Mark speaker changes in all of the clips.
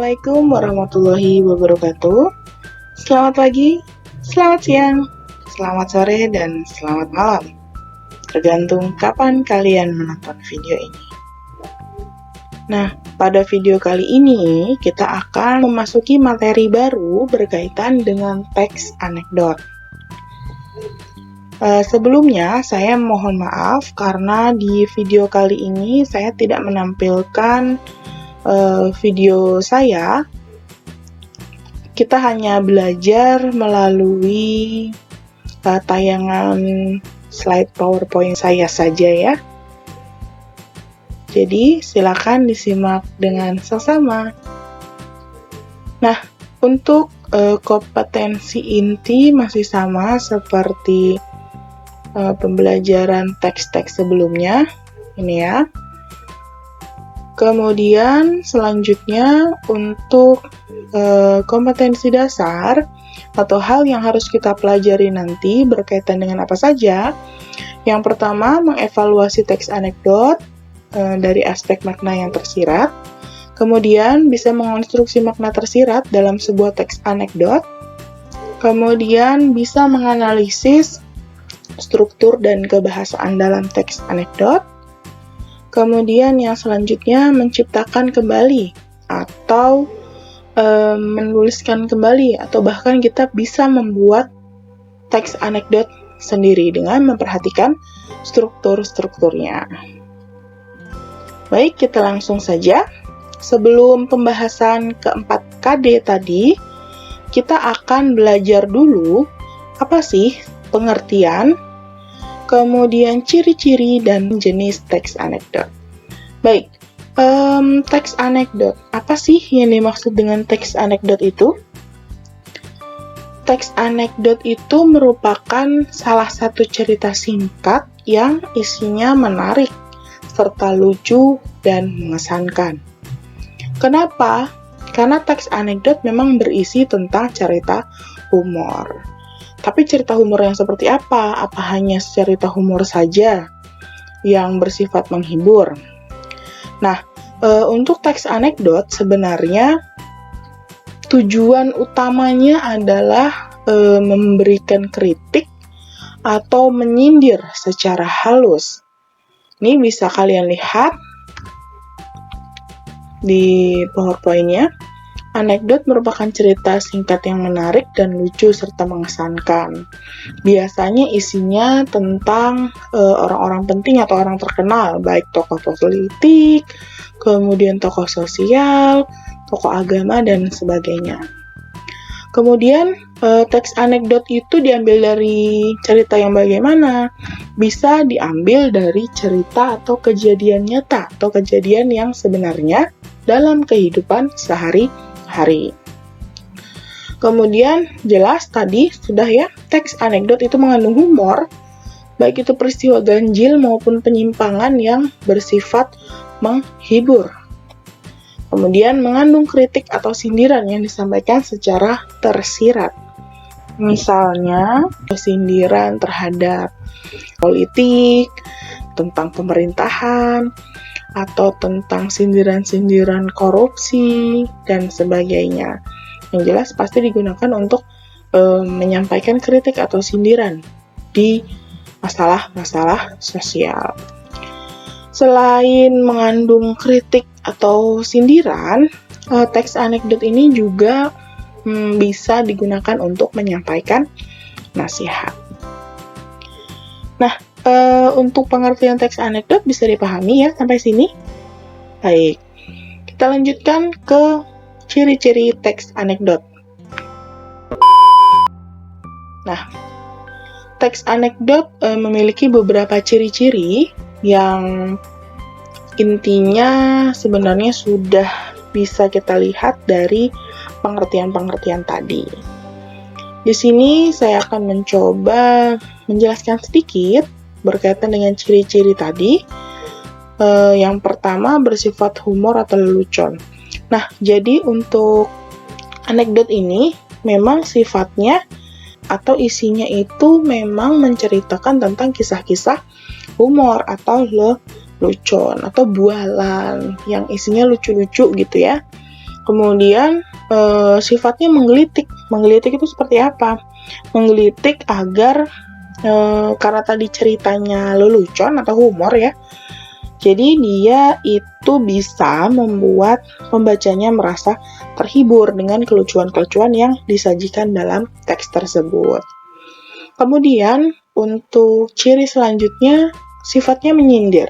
Speaker 1: Assalamualaikum warahmatullahi wabarakatuh. Selamat pagi, selamat siang, selamat sore, dan selamat malam. Tergantung kapan kalian menonton video ini. Nah, pada video kali ini kita akan memasuki materi baru berkaitan dengan teks anekdot. Sebelumnya, saya mohon maaf karena di video kali ini saya tidak menampilkan video saya. Kita hanya belajar melalui tayangan slide PowerPoint saya saja ya. Jadi, silakan disimak dengan seksama. Nah, untuk kompetensi inti masih sama seperti pembelajaran teks-teks sebelumnya. Ini ya. Kemudian selanjutnya untuk kompetensi dasar atau hal yang harus kita pelajari nanti berkaitan dengan apa saja. Yang pertama, mengevaluasi teks anekdot dari aspek makna yang tersirat. Kemudian bisa mengonstruksi makna tersirat dalam sebuah teks anekdot. Kemudian bisa menganalisis struktur dan kebahasaan dalam teks anekdot. Kemudian yang selanjutnya menciptakan kembali atau menuliskan kembali atau bahkan kita bisa membuat teks anekdot sendiri dengan memperhatikan struktur-strukturnya. Baik, kita langsung saja. Sebelum pembahasan keempat KD tadi, kita akan belajar dulu apa sih pengertian, kemudian ciri-ciri dan jenis teks anekdot. Baik, teks anekdot. Apa sih yang dimaksud dengan teks anekdot itu? Teks anekdot itu merupakan salah satu cerita singkat yang isinya menarik, serta lucu dan mengesankan. Kenapa? Karena teks anekdot memang berisi tentang cerita humor. Tapi cerita humor yang seperti apa? Apa hanya cerita humor saja yang bersifat menghibur? Nah, untuk teks anekdot sebenarnya tujuan utamanya adalah memberikan kritik atau menyindir secara halus. Ini bisa kalian lihat di PowerPoint-nya. Anekdot merupakan cerita singkat yang menarik dan lucu serta mengesankan. Biasanya isinya tentang orang-orang penting atau orang terkenal, baik tokoh politik, kemudian tokoh sosial, tokoh agama, dan sebagainya. Kemudian, teks anekdot itu diambil dari cerita yang bagaimana? Bisa diambil dari cerita atau kejadian nyata atau kejadian yang sebenarnya dalam kehidupan sehari-hari. Kemudian jelas tadi sudah ya, teks anekdot itu mengandung humor, baik itu peristiwa ganjil maupun penyimpangan yang bersifat menghibur. Kemudian mengandung kritik atau sindiran yang disampaikan secara tersirat. Misalnya sindiran terhadap politik, tentang pemerintahan, atau tentang sindiran-sindiran korupsi, dan sebagainya. Yang jelas pasti digunakan untuk menyampaikan kritik atau sindiran di masalah-masalah sosial. Selain mengandung kritik atau sindiran, teks anekdot ini juga bisa digunakan untuk menyampaikan nasihat. Nah, untuk pengertian teks anekdot bisa dipahami ya sampai sini? Baik, kita lanjutkan ke ciri-ciri teks anekdot. Nah, teks anekdot memiliki beberapa ciri-ciri yang intinya sebenarnya sudah bisa kita lihat dari pengertian-pengertian tadi. Di sini saya akan mencoba menjelaskan sedikit berkaitan dengan ciri-ciri tadi. Yang pertama bersifat humor atau lelucon. Nah, jadi untuk anekdot ini memang sifatnya atau isinya itu memang menceritakan tentang kisah-kisah humor atau lelucon atau bualan yang isinya lucu-lucu gitu ya. Kemudian sifatnya menggelitik. Menggelitik itu seperti apa? Menggelitik agar karena tadi ceritanya lelucon atau humor ya, jadi dia itu bisa membuat pembacanya merasa terhibur dengan kelucuan-kelucuan yang disajikan dalam teks tersebut. Kemudian untuk ciri selanjutnya sifatnya menyindir.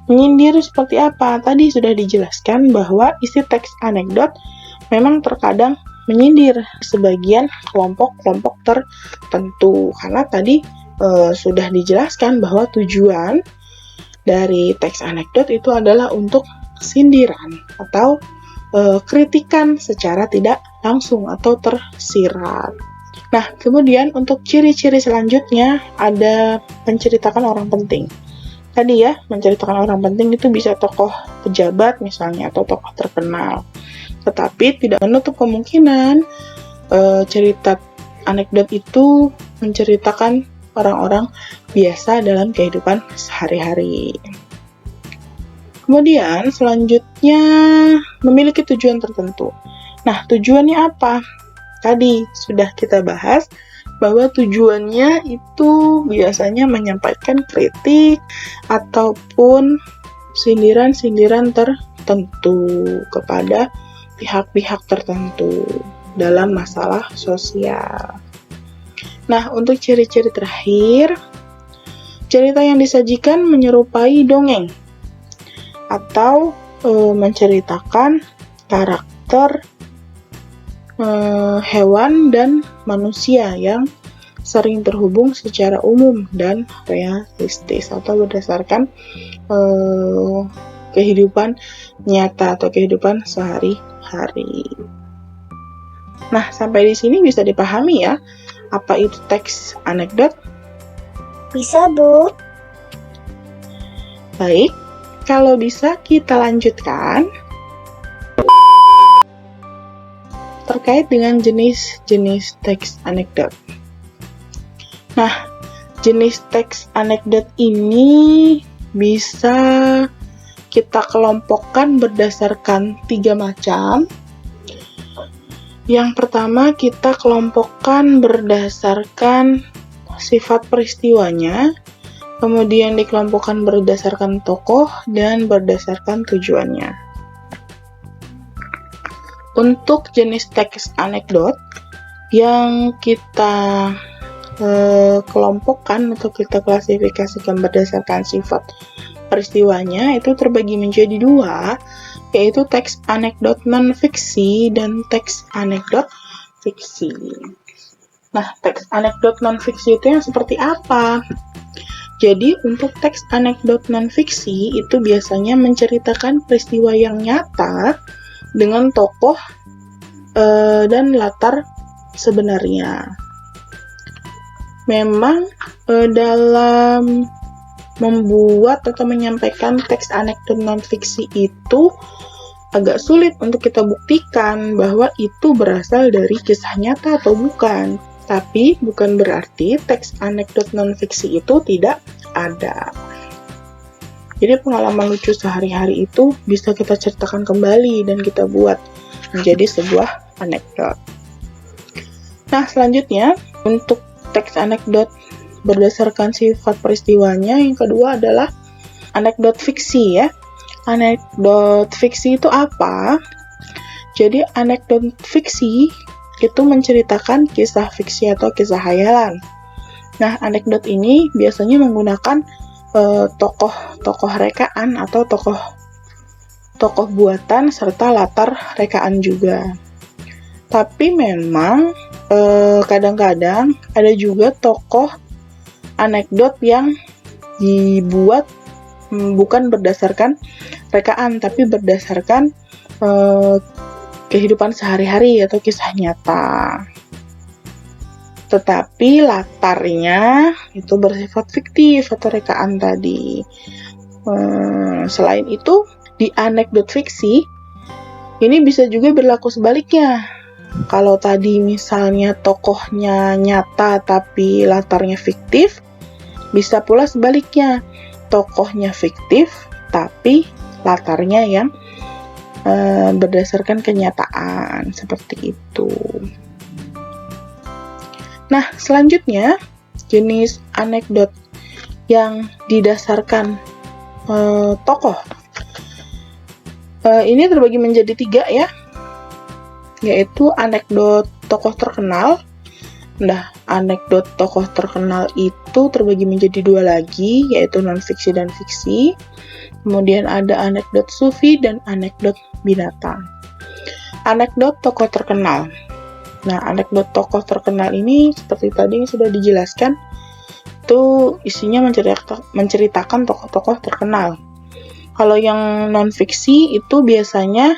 Speaker 1: Menyindir seperti apa? Tadi sudah dijelaskan bahwa isi teks anekdot memang terkadang menyindir sebagian kelompok-kelompok tertentu. Karena tadi sudah dijelaskan bahwa tujuan dari teks anekdot itu adalah untuk sindiran atau kritikan secara tidak langsung atau tersirat. Nah, kemudian untuk ciri-ciri selanjutnya ada menceritakan orang penting. Tadi ya, menceritakan orang penting itu bisa tokoh pejabat misalnya atau tokoh terkenal. Tetapi tidak menutup kemungkinan cerita anekdot itu menceritakan orang-orang biasa dalam kehidupan sehari-hari. Kemudian selanjutnya memiliki tujuan tertentu. Nah, tujuannya apa? Tadi sudah kita bahas bahwa tujuannya itu biasanya menyampaikan kritik ataupun sindiran-sindiran tertentu kepada pihak-pihak tertentu dalam masalah sosial. Nah, untuk ciri-ciri terakhir, cerita yang disajikan menyerupai dongeng atau menceritakan karakter hewan dan manusia yang sering terhubung secara umum dan realistis atau berdasarkan kehidupan nyata atau kehidupan sehari-hari. Nah, sampai di sini bisa dipahami ya, apa itu teks anekdot?
Speaker 2: Bisa, Bu.
Speaker 1: Baik, kalau bisa kita lanjutkan terkait dengan jenis-jenis teks anekdot. Nah, jenis teks anekdot ini bisa kita kelompokkan berdasarkan 3 macam. Yang pertama kita kelompokkan berdasarkan sifat peristiwanya, kemudian dikelompokkan berdasarkan tokoh dan berdasarkan tujuannya. Untuk jenis teks anekdot yang kita kelompokkan atau kita klasifikasikan berdasarkan sifat peristiwanya itu terbagi menjadi 2, yaitu teks anekdot non-fiksi dan teks anekdot fiksi. Nah, teks anekdot non-fiksi itu yang seperti apa? Jadi, untuk teks anekdot non-fiksi itu biasanya menceritakan peristiwa yang nyata dengan tokoh dan latar sebenarnya. Memang dalam membuat atau menyampaikan teks anekdot non-fiksi itu agak sulit untuk kita buktikan bahwa itu berasal dari kisah nyata atau bukan. Tapi bukan berarti teks anekdot non-fiksi itu tidak ada. Jadi pengalaman lucu sehari-hari itu bisa kita ceritakan kembali dan kita buat menjadi sebuah anekdot. Nah, selanjutnya untuk teks anekdot berdasarkan sifat peristiwanya, yang kedua adalah anekdot fiksi ya. Anekdot fiksi itu apa? Jadi anekdot fiksi itu menceritakan kisah fiksi atau kisah khayalan. Nah, anekdot ini biasanya menggunakan tokoh rekaan atau tokoh buatan serta latar rekaan juga. Tapi memang kadang-kadang ada juga tokoh anekdot yang dibuat bukan berdasarkan rekaan tapi berdasarkan kehidupan sehari-hari atau kisah nyata. Tetapi latarnya itu bersifat fiktif atau rekaan tadi. Selain itu, di anekdot fiksi ini bisa juga berlaku sebaliknya. Kalau tadi misalnya tokohnya nyata tapi latarnya fiktif, bisa pula sebaliknya. Tokohnya fiktif tapi latarnya yang berdasarkan kenyataan, seperti itu. Nah, selanjutnya jenis anekdot yang didasarkan tokoh. Ini terbagi menjadi 3 ya, yaitu anekdot tokoh terkenal. Nah, anekdot tokoh terkenal itu terbagi menjadi 2 lagi, yaitu non-fiksi dan fiksi. Kemudian ada anekdot sufi dan anekdot binatang. Anekdot tokoh terkenal. Nah, anekdot tokoh terkenal ini seperti tadi sudah dijelaskan, itu isinya menceritakan tokoh-tokoh terkenal. Kalau yang non-fiksi itu biasanya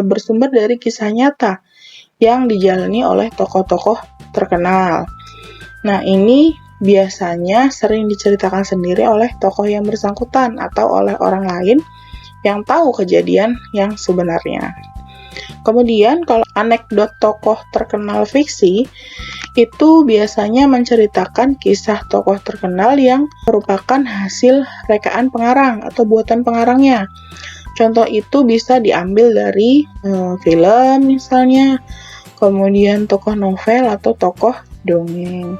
Speaker 1: bersumber dari kisah nyata yang dijalani oleh tokoh-tokoh terkenal. Nah, ini biasanya sering diceritakan sendiri oleh tokoh yang bersangkutan atau oleh orang lain yang tahu kejadian yang sebenarnya. Kemudian, kalau anekdot tokoh terkenal fiksi, itu biasanya menceritakan kisah tokoh terkenal yang merupakan hasil rekaan pengarang atau buatan pengarangnya. Contoh itu bisa diambil dari film misalnya, kemudian tokoh novel atau tokoh dongeng.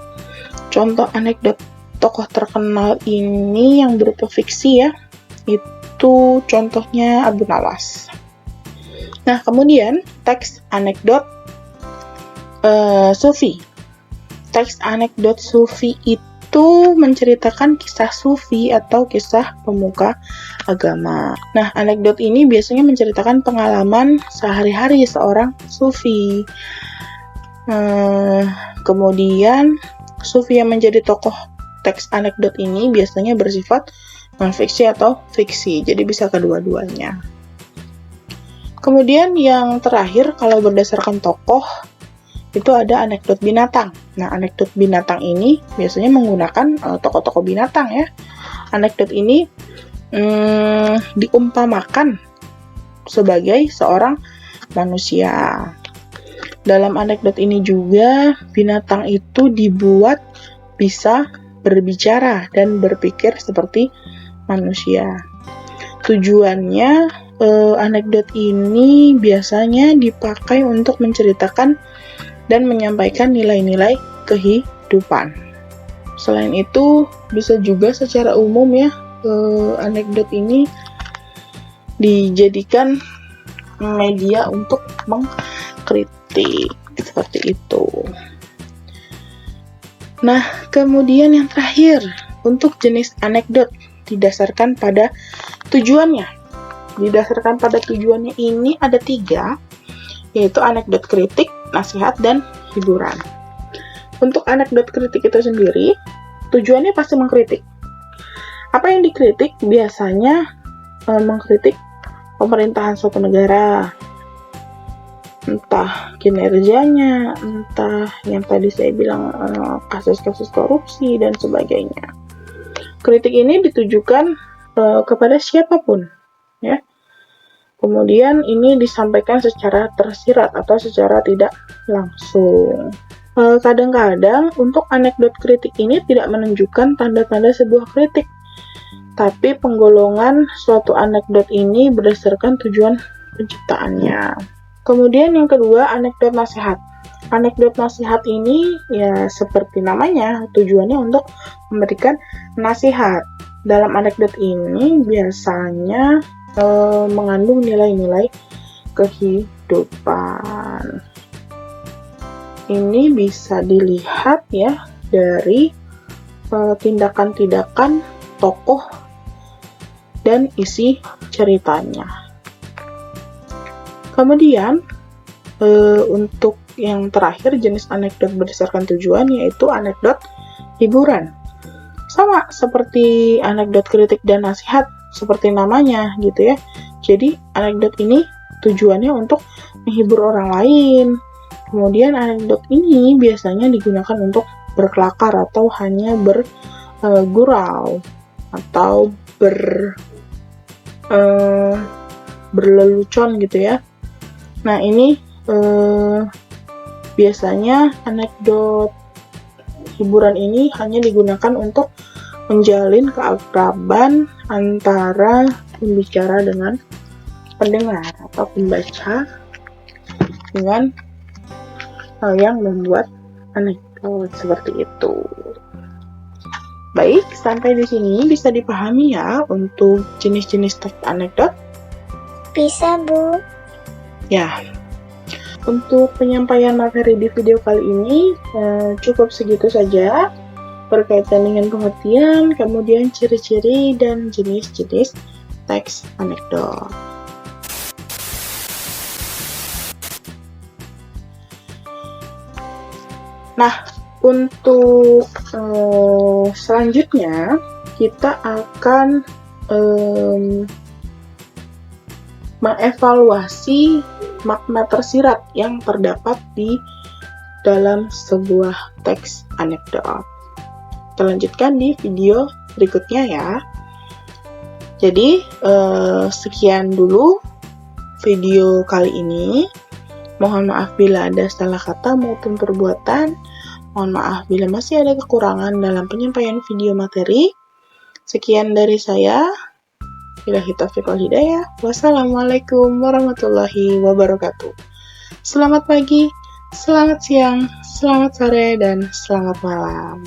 Speaker 1: Contoh anekdot tokoh terkenal ini yang berupa fiksi ya, itu contohnya Abu Nawas. Nah, kemudian teks anekdot sufi. Teks anekdot sufi itu menceritakan kisah sufi atau kisah pemuka agama. Nah, anekdot ini biasanya menceritakan pengalaman sehari-hari seorang sufi. Kemudian, sufi yang menjadi tokoh teks anekdot ini biasanya bersifat non-fiksi atau fiksi, jadi bisa kedua-duanya. Kemudian yang terakhir, kalau berdasarkan tokoh, itu ada anekdot binatang. Nah, anekdot binatang ini biasanya menggunakan tokoh-tokoh binatang ya. Anekdot ini diumpamakan sebagai seorang manusia. Dalam anekdot ini juga, binatang itu dibuat bisa berbicara dan berpikir seperti manusia. Tujuannya, anekdot ini biasanya dipakai untuk menceritakan dan menyampaikan nilai-nilai kehidupan. Selain itu, bisa juga secara umum ya, anekdot ini dijadikan media untuk mengkritik, seperti itu. Nah, kemudian yang terakhir, untuk jenis anekdot didasarkan pada tujuannya. Didasarkan pada tujuannya ini ada 3, yaitu anekdot kritik, nasihat, dan hiburan. Untuk anekdot kritik itu sendiri, tujuannya pasti mengkritik. Apa yang dikritik? Biasanya mengkritik pemerintahan suatu negara, entah kinerjanya, entah yang tadi saya bilang kasus-kasus korupsi, dan sebagainya. Kritik ini ditujukan kepada siapapun, ya. Kemudian ini disampaikan secara tersirat atau secara tidak langsung. Kadang-kadang untuk anekdot kritik ini tidak menunjukkan tanda-tanda sebuah kritik, tapi penggolongan suatu anekdot ini berdasarkan tujuan penciptaannya. Kemudian yang kedua, anekdot nasihat. Anekdot nasihat ini ya seperti namanya, tujuannya untuk memberikan nasihat. Dalam anekdot ini biasanya mengandung nilai-nilai kehidupan. Ini bisa dilihat ya dari tindakan-tindakan tokoh dan isi ceritanya. Kemudian untuk yang terakhir, jenis anekdot berdasarkan tujuan, yaitu anekdot hiburan. Sama seperti anekdot kritik dan nasihat, seperti namanya gitu ya. Jadi anekdot ini tujuannya untuk menghibur orang lain. Kemudian anekdot ini biasanya digunakan untuk berkelakar atau hanya bergurau atau berlelucon gitu ya. Nah, ini biasanya anekdot hiburan ini hanya digunakan untuk menjalin keakraban antara pembicara dengan pendengar. atau pembaca dengan hal yang membuat anekdot seperti itu. Baik, sampai di sini bisa dipahami ya untuk jenis-jenis teks anekdot?
Speaker 2: Bisa, Bu.
Speaker 1: Ya, untuk penyampaian materi di video kali ini cukup segitu saja berkaitan dengan pengertian, kemudian ciri-ciri dan jenis-jenis teks anekdot. Nah, untuk selanjutnya kita akan mengevaluasi makna tersirat yang terdapat di dalam sebuah teks anekdot. Kita lanjutkan di video berikutnya ya. Jadi, sekian dulu video kali ini. Mohon maaf bila ada salah kata maupun perbuatan. Mohon maaf bila masih ada kekurangan dalam penyampaian video materi. Sekian dari saya. Billahi taufiq wal hidayah. Wassalamualaikum warahmatullahi wabarakatuh. Selamat pagi, selamat siang, selamat sore, dan selamat malam.